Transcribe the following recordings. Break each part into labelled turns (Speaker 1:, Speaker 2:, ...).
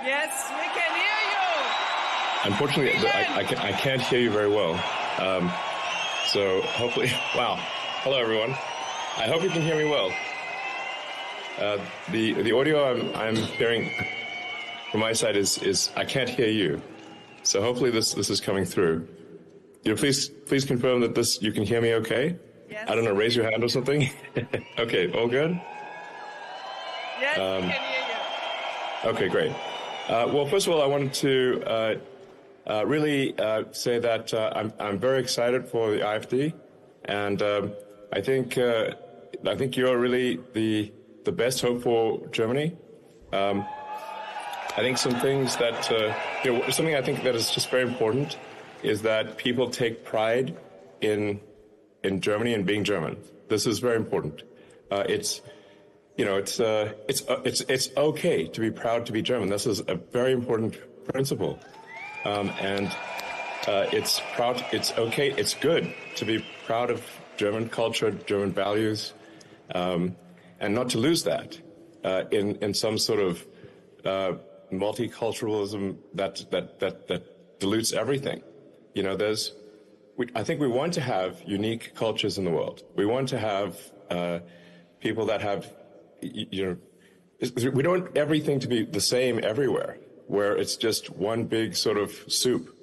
Speaker 1: Yes, we can hear you.
Speaker 2: Unfortunately, I can't hear you very well. So hopefully, wow. Hello, everyone. I hope you can hear me well. The audio I'm hearing from my side is I can't hear you. So hopefully this is coming through. Please confirm that you can hear me okay?
Speaker 1: Yes.
Speaker 2: I don't know, raise your hand or something. Okay, all good?
Speaker 1: Yes, we can hear you.
Speaker 2: Okay, great. Well, first of all, I wanted to really say that I'm very excited for the AfD, and I think you're really the best hope for Germany. I think some things that something I think that is just very important is that people take pride in Germany and being German. This is very important. It's okay to be proud to be German. This is a very important principle, and it's okay. It's good to be proud of German culture, German values, and not to lose that in some sort of multiculturalism that dilutes everything. I think we want to have unique cultures in the world. We want to have people that have, we don't want everything to be the same everywhere, where it's just one big sort of soup.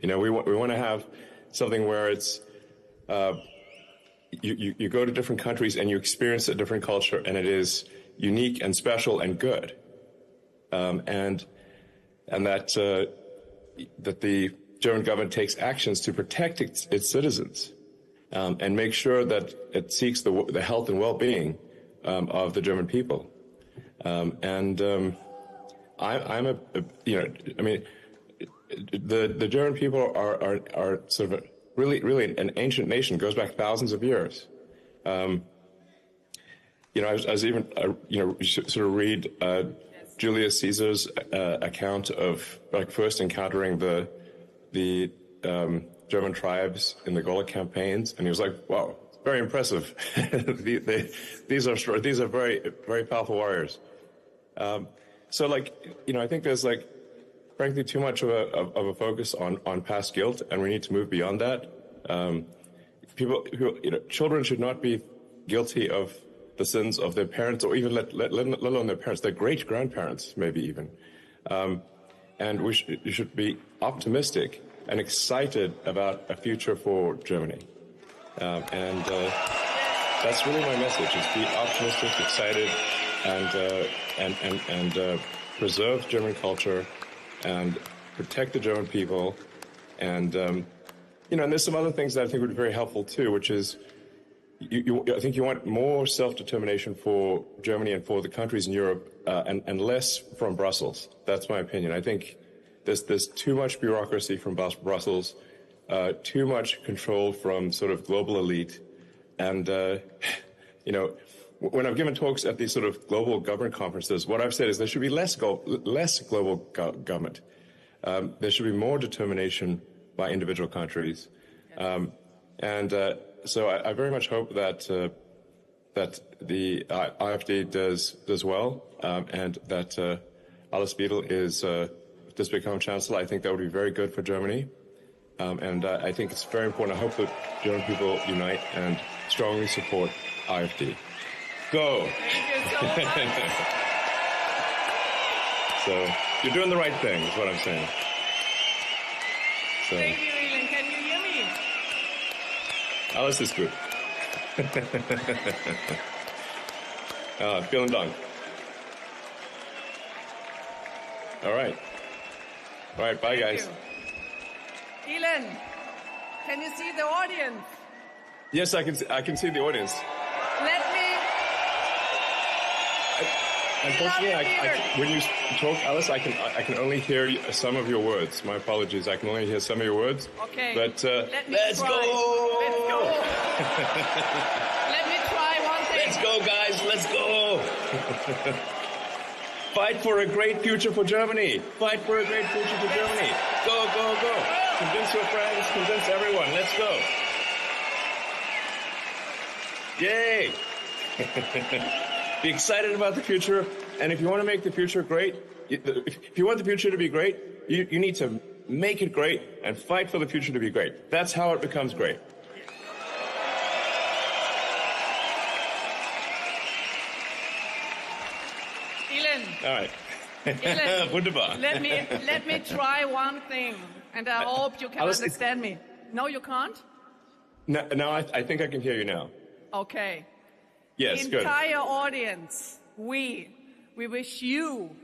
Speaker 2: We want to have something where it's you go to different countries and you experience a different culture, and it is unique and special and good, and that the German government takes actions to protect its citizens and make sure that it seeks the health and well-being of the German people. The German people are sort of really an ancient nation, goes back thousands of years. I was even sort of read Julius Caesar's account of first encountering the German tribes in the Gaulic campaigns, and he was like, "Wow, very impressive. These are very, very powerful warriors." I think there's frankly too much of a focus on past guilt, and we need to move beyond that. Children should not be guilty of the sins of their parents, or even let alone their parents, their great grandparents, maybe even. And we should be optimistic and excited about a future for Germany. That's really my message: is be optimistic, excited, and preserve German culture and protect the German people. And and there's some other things that I think would be very helpful too, which is I think you want more self-determination for Germany and for the countries in Europe, and less from Brussels. That's my opinion. I think there's too much bureaucracy from Brussels, too much control from sort of global elite. And, when I've given talks at these sort of global government conferences, what I've said is there should be less global government. There should be more determination by individual countries. So I very much hope that the AfD does well, and that Alice Beadle does become chancellor. I think that would be very good for Germany, and I think it's very important. I hope that German people unite and strongly support AfD. Go!
Speaker 1: Thank you so much.
Speaker 2: So you're doing the right thing, is what I'm saying. So.
Speaker 1: Thank you, Elon. Can you hear me?
Speaker 2: Alles ist gut. Vielen Dank. All right. Bye, guys.
Speaker 1: You. Elon, can you see the audience?
Speaker 2: Yes, I can see the audience.
Speaker 1: Let me.
Speaker 2: Unfortunately, when you talk, Alice, I can only hear some of your words. My apologies. I can only hear some of your words.
Speaker 1: Okay.
Speaker 2: But
Speaker 1: let's go. Let's go. Let me try one thing.
Speaker 2: Let's go, guys. Let's go. Fight for a great future for Germany. Fight for a great future for Germany. Go, go, go. Convince your friends. Convince everyone. Let's go. Yay. Be excited about the future. And if you want to make the future great, if you want the future to be great, you need to make it great and fight for the future to be great. That's how it becomes great.
Speaker 1: Elon.
Speaker 2: All right.
Speaker 1: Elon,
Speaker 2: Wunderbar.
Speaker 1: let me try one thing, and I hope you can understand me. No, you can't?
Speaker 2: No, I think I can hear you now.
Speaker 1: Okay.
Speaker 2: Yes,
Speaker 1: the
Speaker 2: good.
Speaker 1: entire audience, we wish you,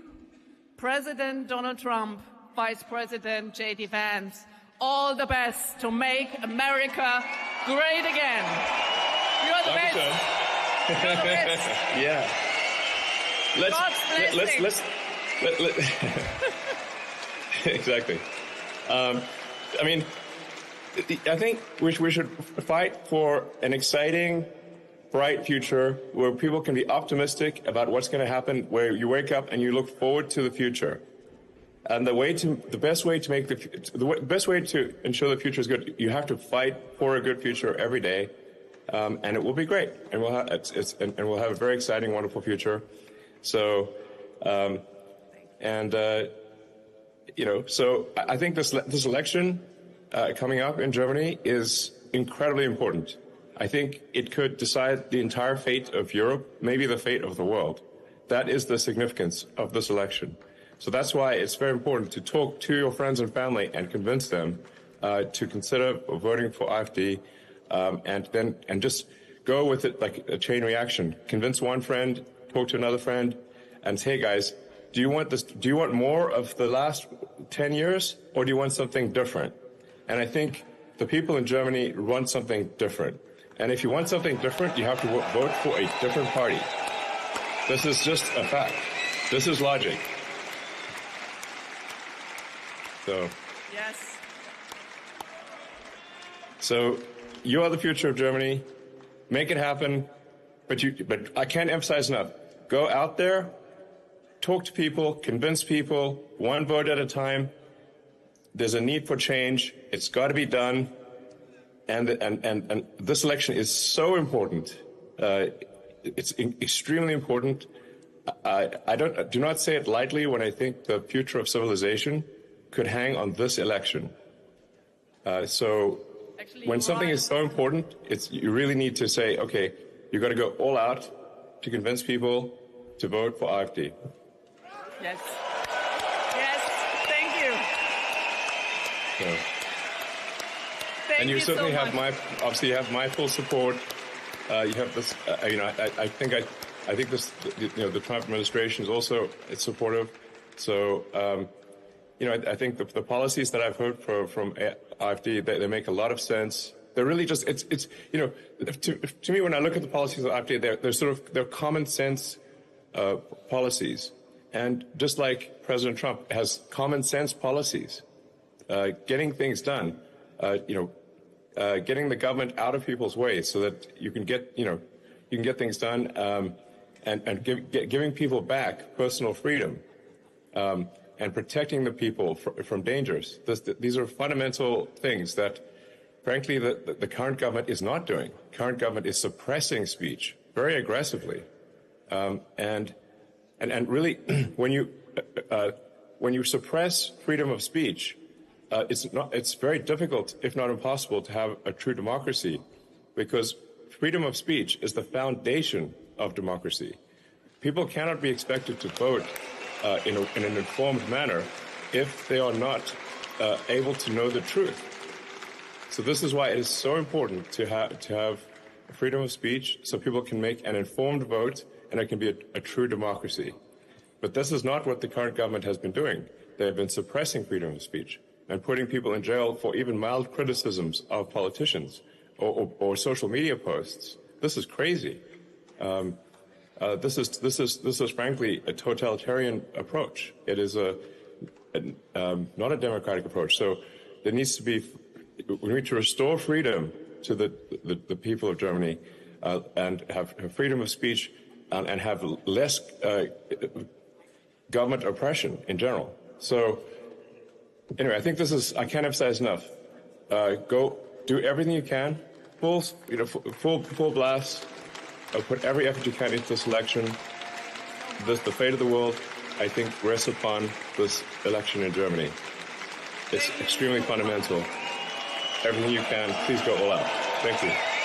Speaker 1: President Donald Trump, Vice President J.D. Vance, all the best to make America great again. You're the best. You're the best.
Speaker 2: Yeah. Let's exactly. I mean, I think we should fight for an exciting, bright future where people can be optimistic about what's going to happen, where you wake up and you look forward to the future. And the best way to ensure the future is good, you have to fight for a good future every day, and it will be great, and we'll have a very exciting, wonderful future. So, so I think this election coming up in Germany is incredibly important. I think it could decide the entire fate of Europe, maybe the fate of the world. That is the significance of this election. So that's why it's very important to talk to your friends and family and convince them to consider voting for AfD, and just go with it like a chain reaction. Convince one friend, talk to another friend, and say, hey guys, do you want this? Do you want more of the last 10 years, or do you want something different? And I think the people in Germany want something different. And if you want something different, you have to vote for a different party. This is just a fact. This is logic. So.
Speaker 1: Yes.
Speaker 2: So you are the future of Germany. Make it happen. But I can't emphasize enough. Go out there, talk to people, convince people, one vote at a time. There's a need for change. It's got to be done. And this election is so important. It's extremely important. I do not say it lightly when I think the future of civilization could hang on this election. So
Speaker 1: Actually,
Speaker 2: when something is so important, you really need to say, okay, you got to go all out to convince people to vote for AfD.
Speaker 1: Yes. Yes. Thank you.
Speaker 2: So.
Speaker 1: Thank
Speaker 2: And you certainly
Speaker 1: so
Speaker 2: have
Speaker 1: much.
Speaker 2: you have my full support. You have this, I think this, the Trump administration is also supportive. So, I think the policies that I've heard from AfD, they make a lot of sense. They're really just, to me, when I look at the policies of AfD, they're common sense policies. And just like President Trump has common sense policies, getting things done, getting the government out of people's way so that you can get things done, and giving people back personal freedom, and protecting the people from dangers. These are fundamental things that, frankly, the current government is not doing. Current government is suppressing speech very aggressively, and really, when you suppress freedom of speech, it's very difficult, if not impossible, to have a true democracy, because freedom of speech is the foundation of democracy. People cannot be expected to vote in an informed manner if they are not able to know the truth. So this is why it is so important to have freedom of speech, so people can make an informed vote and it can be a true democracy. But this is not what the current government has been doing. They have been suppressing freedom of speech and putting people in jail for even mild criticisms of politicians or social media posts. This is crazy. This is frankly a totalitarian approach. It is not a democratic approach. So there needs to be, we need to restore freedom to the people of Germany, and have freedom of speech, and have less government oppression in general. So anyway, I think I can't emphasize enough. Go do everything you can, full blast. Put every effort you can into this election, the fate of the world, I think, rests upon this election in Germany. It's extremely fundamental. Everything you can, please go all out. Thank you.